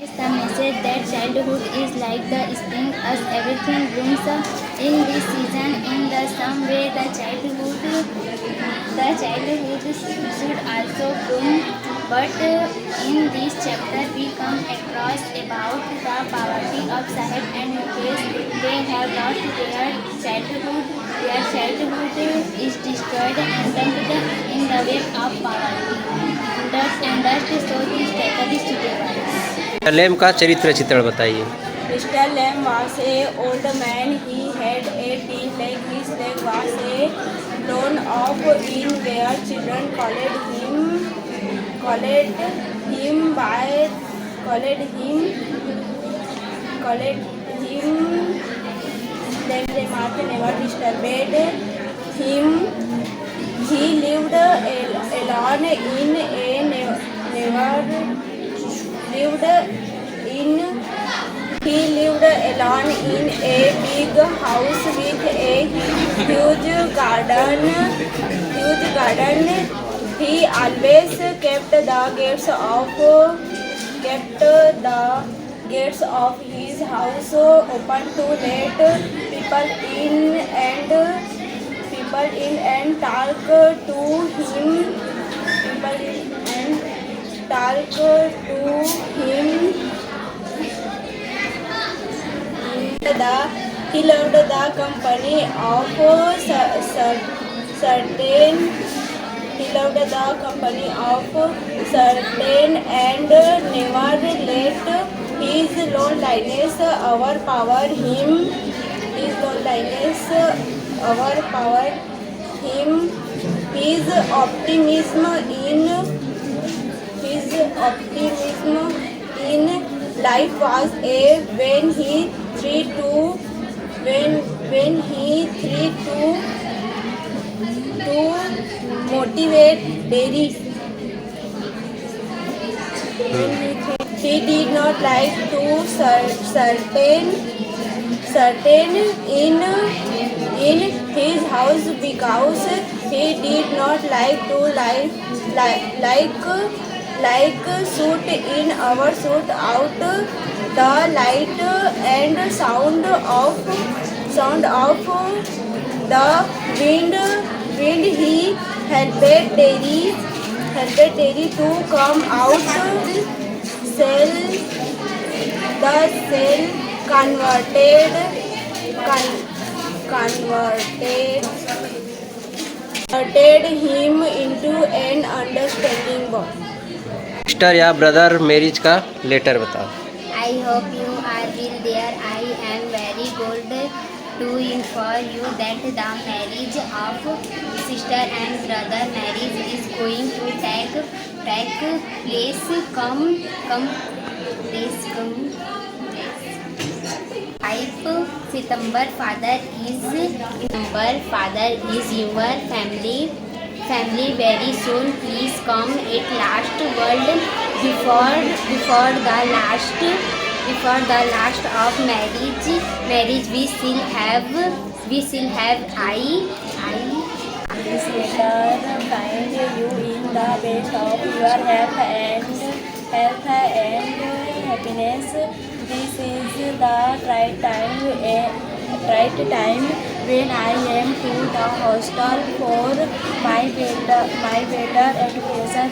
It's the message that childhood is like the spring as everything blooms in this season. In the some way, the childhood should also bloom. But in this chapter, we come across about the poverty of Sahib and Mukesh. They have lost their childhood. Their childhood is destroyed and dumped in the web of poverty. Dust so this tackle is together. लेम का चरित्र चित्रण बताइए। Mr. Lamb was an old man. He had a thin leg. His leg was blown off in where children called him Then the mouth never disturbed him. He lived alone in a He lived alone in a big house with a huge garden. He always kept the gates of his house open to let people in and talk to him. He loved the company of certain and never let his loneliness overpower him. His optimism in life was when he tried to motivate Derry. He did not like to certain in his house because he did not like to shoot in our shoot out the light and sound of the wind. He helped Derry to come out. The cell converted him into an understanding boy. Sister या brother marriage का letter बताओ। I hope you are will there. I am very glad to inform you that the marriage of sister and brother marriage is going to take place. Come. 5 September. Father is your family very soon. Please come at last world before the last of marriage we still have I This letter find you in the best of your health and happiness. This is the right time when I am to the hostel for my better education.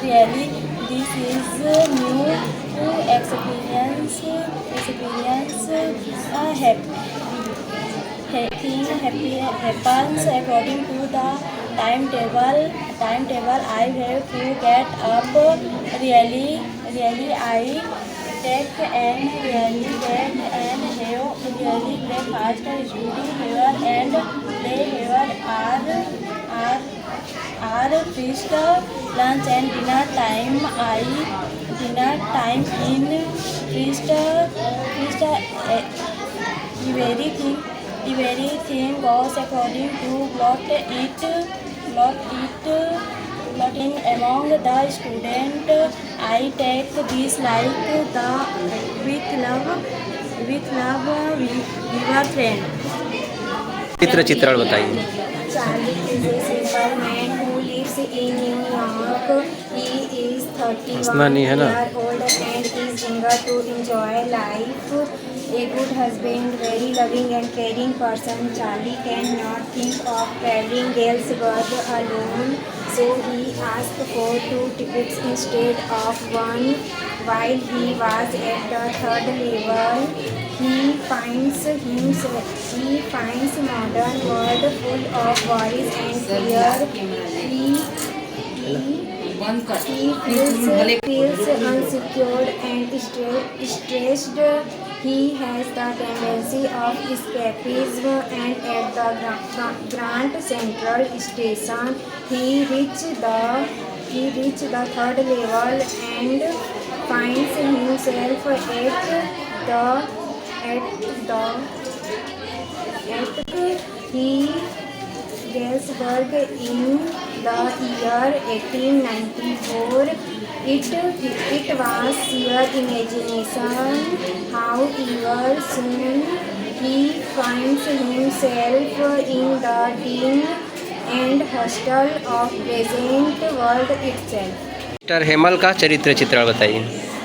Really, this is new experience. Happens according to the timetable. I have to get up really I take and really get and have really breakfast, study here and play here are feast, lunch and dinner time in feast everything goes according to plot in among the student. I take this like the with love your friend. चित्रण बताइए। Charlie is a simple man who lives in New York. He is 31 हंसना नहीं है ना। years old longer to enjoy life. A good husband, very loving and caring person. Charlie cannot think of traveling Galesburg alone, so he asked for 2 tickets instead of one. While he was at the third level, he finds modern world full of worries and fear. He feels unsecured and stressed. He has the tendency of escapism, and at the Grand Central Station, he reached the third level and finds himself at he Galesburg in the year 1894. It was sheer imagination. However, soon he finds himself in the din and hustle of present world itself. Mister हेमल का चरित्र चित्रण बताइए।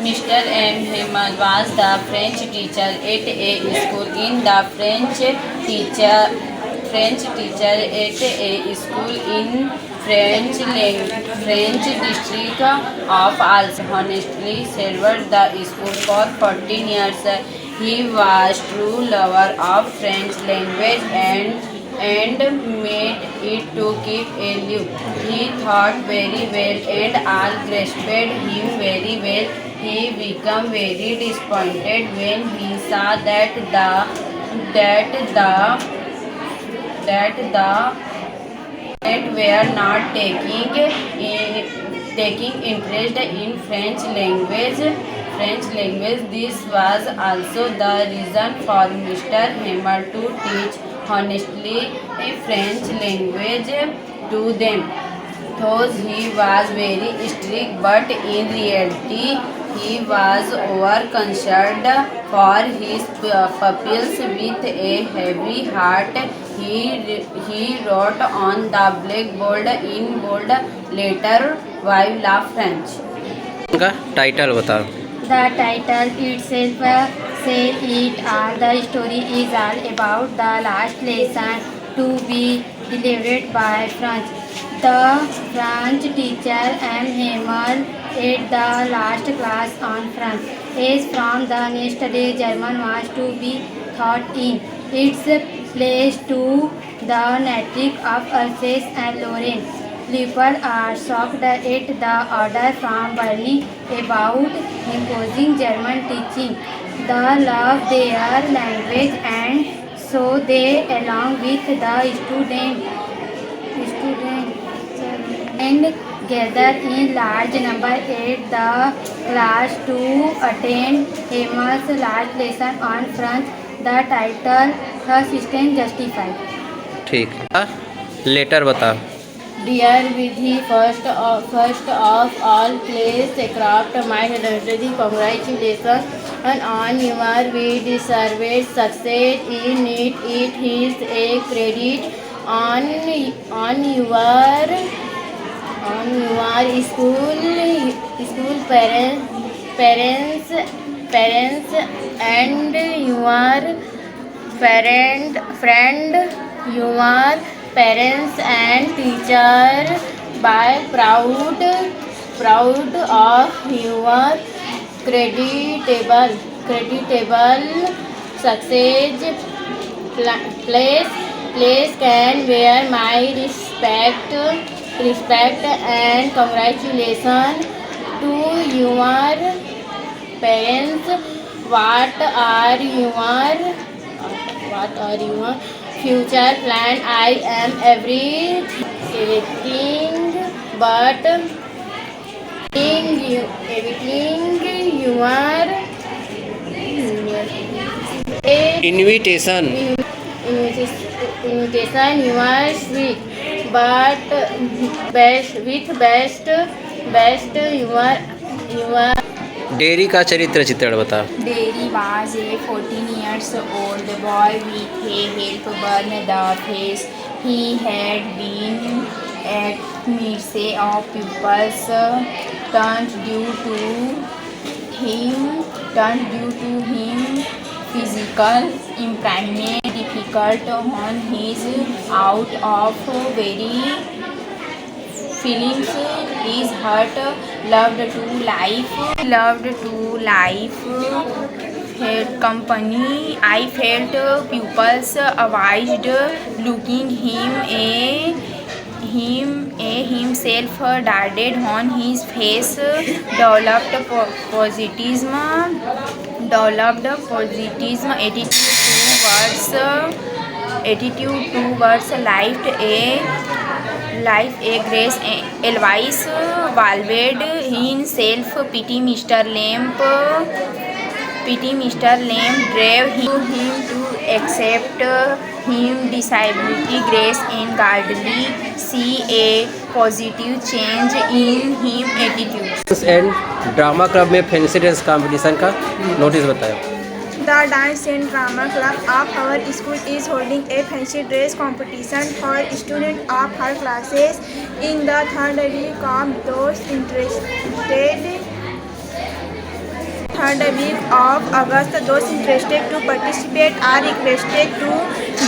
Mr. M. Hemal was the French teacher at a school in the French teacher at a school in French district of Alsace. Honestly served the school for 14 years. He was true lover of French language and made it to keep alive. He thought very well and all grasped him very well. He became very disappointed when he saw that were not taking interest in French language. This was also the reason for Mr. Hemal to teach honestly French language to them. Though he was very strict, but in reality he was over-concerned for his pupils. With a heavy heart, he wrote on the blackboard in bold letter, "Vive la France." उनका title बताओ। The title itself says it all. The story is all about the last lesson to be delivered by French. The French teacher M. Hemal at the last class on French. As from the next day, German was to be taught in its place to the native of Alsace and Lorraine. People are shocked at the order from Berlin about imposing German teaching. They love their language, and so they, along with the students, and gather in large number at the class to attend Hemal's last lesson on French. The title thus stands justified. ठीक है, letter बताओ। Dear Vidhi, first of all, please accept my hearty congratulations on your well-deserved success in it. It is a credit on your school parents and your friend, your parents and teacher. By proud of your creditable success. Place can wear my respect and congratulations to your parents. What are your future plan? I am everything but everything your invitation invitation your sweet but best your dairy का चरित्र चित्रण बताओ। Derry was a 14 years old boy with a help burn the face. He had been at mercy of pupils turned returned due to him physical impairment, difficult on his out of very feelings is hurt, loved to life, had company. I felt pupils advised looking himself darted on his face, developed positivism attitude towards life a grace advice valued in self pity. Mr. Lamb drove him to accept him disability grace and godly see a positive change in him attitude. And drama club में fancy dance competition का notice बताएं। The Dance and Drama Club of our school is holding a fancy dress competition for students of her classes in the third week of those interested. Third week of August, those interested to participate are requested to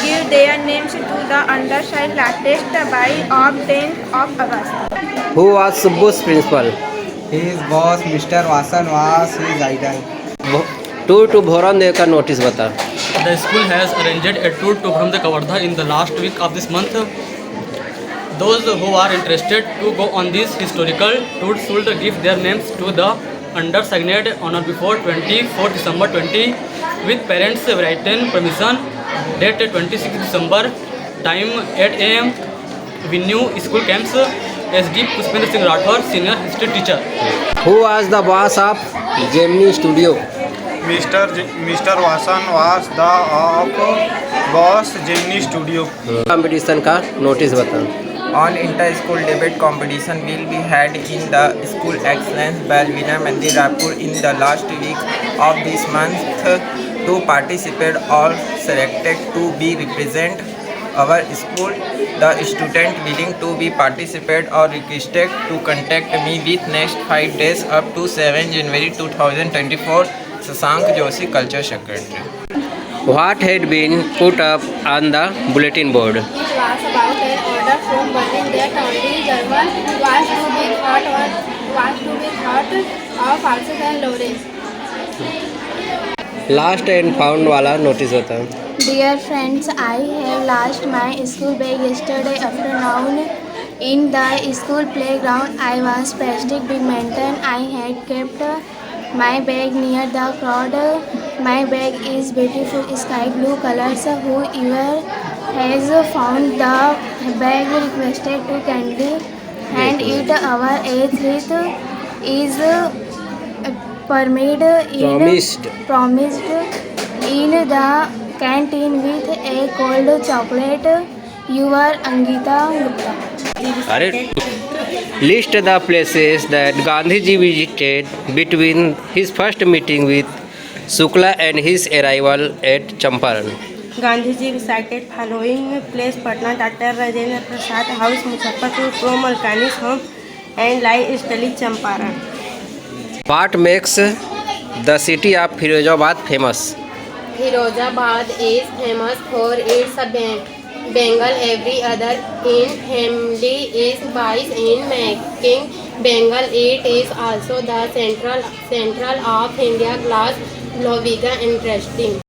give their names to the undersigned latest by of 10th of August. Who was Subbu's principal? His boss, Mr. Vasan, was his idol. Tour to Bhoramdev का notice बता। The school has arranged a tour to Bhoramdev Kavardha in the last week of this month. Those who are interested to go on this historical tour should give their names to the undersigned on or before 24 December 20 with parents' written permission. Date 26 December. Time 8 AM. Venue school camps. SD Pushpendra Singh Rathore, senior history teacher. Who was the boss of Gemini Studio? Mr. Vasan was the boss Gemini Studio. Competition का notice बता। On inter-school debate competition will be held in the School Excellence Bell Vinay Mandir Raipur in the last week of this month. To participate, all selected to be represent our school. The student willing to be participate or requested to contact me with next 5 days up to 7 January 2024. Sasank Joshi, Culture Secretary. What had been put up on the bulletin board? It was about an order from Berlin that only German was to be thought of also than Lawrence. Last and found वाला notice बता। Dear friends, I have lost my school bag yesterday afternoon in the school playground. I was practicing badminton. I had kept my bag near the crowd. My bag is beautiful sky blue colors. Whoever has found the bag requested to kindly hand it over. A threat is promised in the canteen with a cold chocolate. Your Angita Gupta. अरे list the places that Gandhiji visited between his first meeting with Shukla and his arrival at Champaran. Gandhiji visited following place: Patna, Dr. Rajendra Prasad House, Muzaffarpur, Pro Malkani's home, and Lai Stali, Champaran. What makes the city of Firozabad famous? Firozabad is famous for its Bengal. Every other in family is wise in making Bengal. It is also the central of India. Class Loviga interesting.